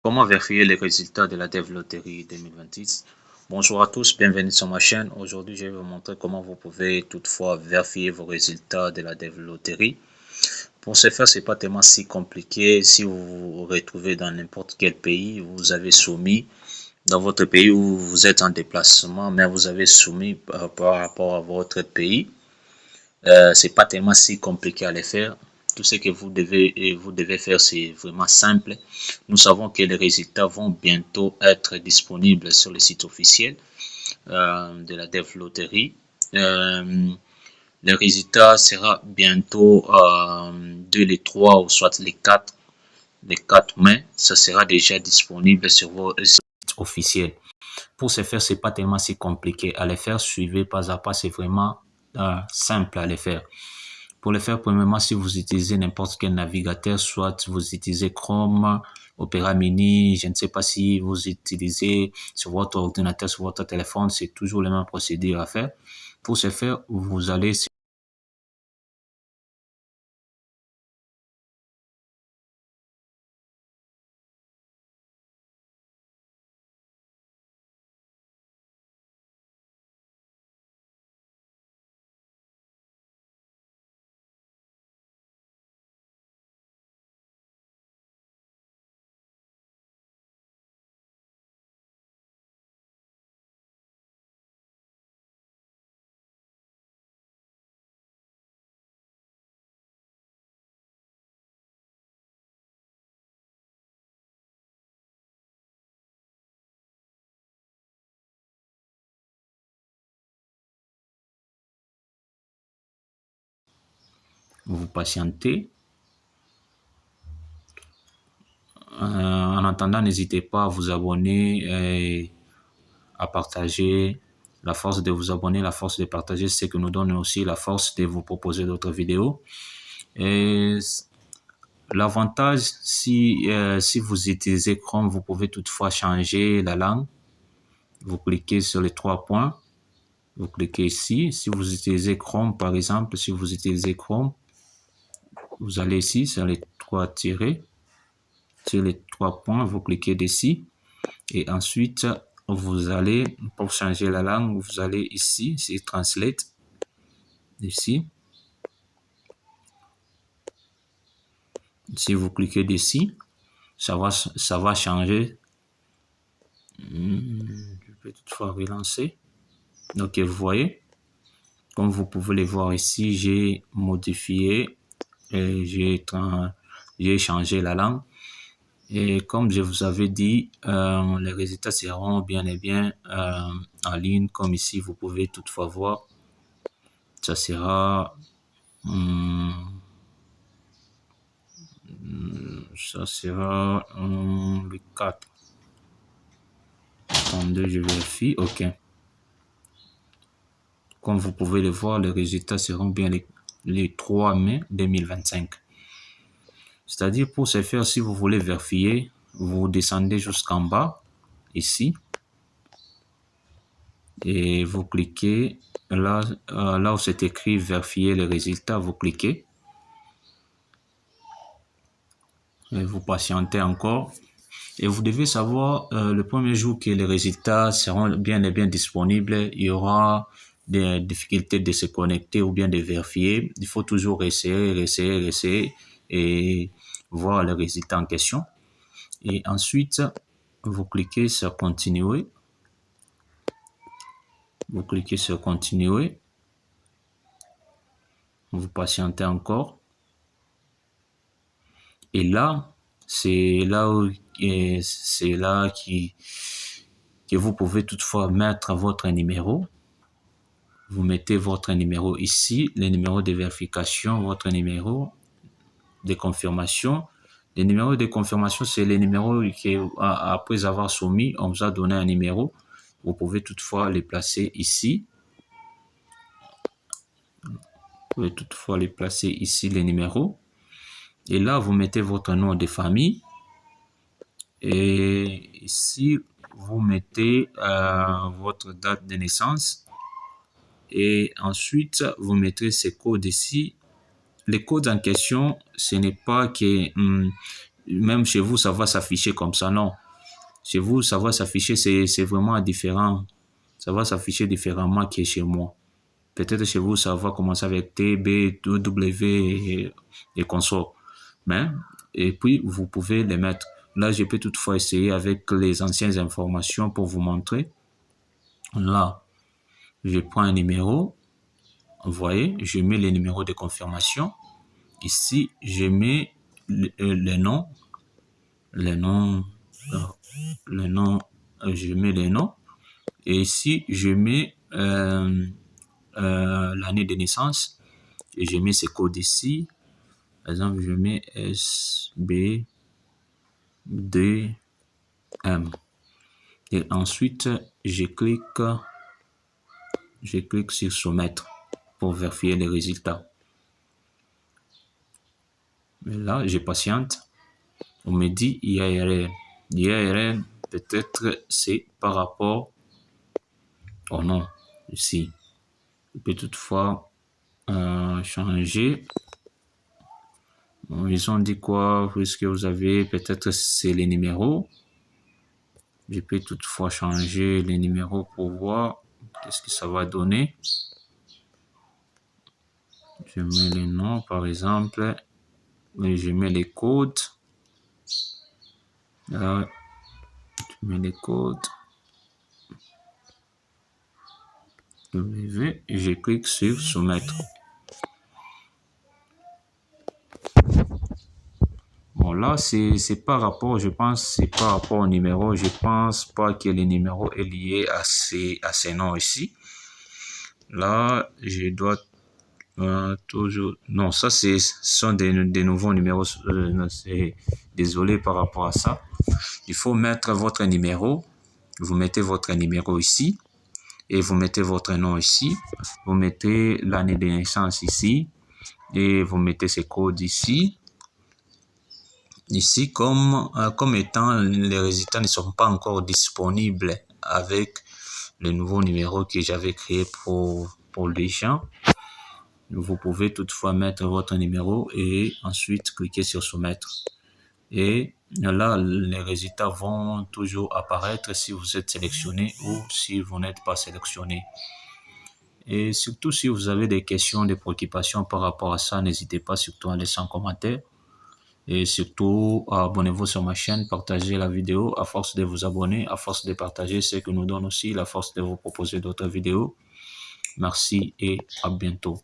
Comment vérifier les résultats de la Dev Lottery 2026? Bonjour à tous, bienvenue sur ma chaîne. Aujourd'hui, je vais vous montrer comment vous pouvez toutefois vérifier vos résultats de la Dev Lottery. Pour ce faire, c'est pas tellement si compliqué. Si vous vous retrouvez dans n'importe quel pays, vous avez soumis dans votre pays où vous êtes en déplacement, mais vous avez soumis par rapport à votre pays. C'est pas tellement si compliqué à le faire. Tout ce que vous devez faire, c'est vraiment simple. Nous savons que les résultats vont bientôt être disponibles sur le site officiel de la Dev Lottery. Le résultat sera bientôt de les 3 ou soit les 4 mai. Ça sera déjà disponible sur vos sites officiels. Pour ce faire, c'est pas tellement si compliqué à le faire. Suivez pas à pas, c'est vraiment simple à le faire. Pour le faire, premièrement, si vous utilisez n'importe quel navigateur, soit vous utilisez Chrome, Opera Mini, je ne sais pas si vous utilisez sur votre ordinateur, sur votre téléphone, c'est toujours le même procédure à faire. Pour ce faire, vous allez vous patienter. En attendant, n'hésitez pas à vous abonner et à partager. La force de vous abonner, la force de partager, c'est que nous donne aussi la force de vous proposer d'autres vidéos. Et l'avantage, si vous utilisez Chrome, vous pouvez toutefois changer la langue. Vous cliquez sur les 3 points. Vous cliquez ici. Si vous utilisez Chrome, par exemple, si vous utilisez Chrome, vous allez ici sur les 3 tirés. Sur les 3 points, vous cliquez dessus. Et ensuite, vous allez, pour changer la langue, vous allez ici, c'est Translate. Ici. Si vous cliquez dessus, ça va changer. Je peux toutefois relancer. Donc, vous voyez, comme vous pouvez le voir ici, j'ai modifié et j'ai changé la langue. Et comme je vous avais dit, les résultats seront bien et bien en ligne. Comme ici, vous pouvez toutefois voir, ça sera le 4. Attendez, je vérifie. OK. Comme vous pouvez le voir, les résultats seront bien les 3 mai 2025. C'est-à-dire, pour ce faire, si vous voulez vérifier, vous descendez jusqu'en bas, ici, et vous cliquez là, là où c'est écrit vérifier les résultats, vous cliquez. Et vous patientez encore. Et vous devez savoir, le premier jour que les résultats seront bien et bien disponibles, il y aura des difficultés de se connecter ou bien de vérifier. Il faut toujours essayer et voir les résultats en question. Et ensuite, vous cliquez sur continuer. Vous cliquez sur continuer. Vous patientez encore. Et là, c'est là que vous pouvez toutefois mettre votre numéro. Vous mettez votre numéro ici, le numéro de vérification, votre numéro de confirmation. Le numéro de confirmation, c'est le numéro après avoir soumis, on vous a donné un numéro. Vous pouvez toutefois les placer ici. Vous pouvez toutefois les placer ici, les numéros. Et là, vous mettez votre nom de famille. Et ici, vous mettez votre date de naissance. Et ensuite, vous mettrez ces codes ici. Les codes en question, ce n'est pas que même chez vous, ça va s'afficher comme ça. Non. Chez vous, ça va s'afficher, c'est vraiment différent. Ça va s'afficher différemment que chez moi. Peut-être chez vous, ça va commencer avec T, B, W et consorts. Mais, et puis, vous pouvez les mettre. Là, je peux toutefois essayer avec les anciennes informations pour vous montrer. Là, je prends un numéro. Vous voyez, je mets les numéros de confirmation. Ici, je mets les noms. Je mets les noms. Et ici, je mets l'année de naissance. Et je mets ces codes ici. Par exemple, je mets SB2M. Et ensuite, je clique sur soumettre pour vérifier les résultats. Mais là, je patiente. On me dit il y a erreur. Il y a erreur, peut-être c'est par rapport au nom ici. Je peux toutefois changer. Bon, ils ont dit quoi? Puisque vous avez, peut-être c'est les numéros. Je peux toutefois changer les numéros pour voir qu'est-ce que ça va donner. Je mets les noms par exemple. Et je mets les codes. Là, je mets les codes. W, et je clique sur soumettre. Bon, là, c'est par rapport, je pense, c'est par rapport au numéro. Je pense pas que le numéro est lié à ces noms ici. Là, je dois toujours... Non, ça, ce sont des nouveaux numéros. Désolé par rapport à ça. Il faut mettre votre numéro. Vous mettez votre numéro ici. Et vous mettez votre nom ici. Vous mettez l'année de naissance ici. Et vous mettez ces codes ici. Ici, comme étant les résultats ne sont pas encore disponibles avec le nouveau numéro que j'avais créé pour les gens, vous pouvez toutefois mettre votre numéro et ensuite cliquer sur soumettre. Et là, les résultats vont toujours apparaître si vous êtes sélectionné ou si vous n'êtes pas sélectionné. Et surtout, si vous avez des questions, des préoccupations par rapport à ça, n'hésitez pas surtout à laisser un commentaire. Et surtout, abonnez-vous sur ma chaîne, partagez la vidéo. À force de vous abonner, à force de partager, c'est que nous donne aussi la force de vous proposer d'autres vidéos. Merci et à bientôt.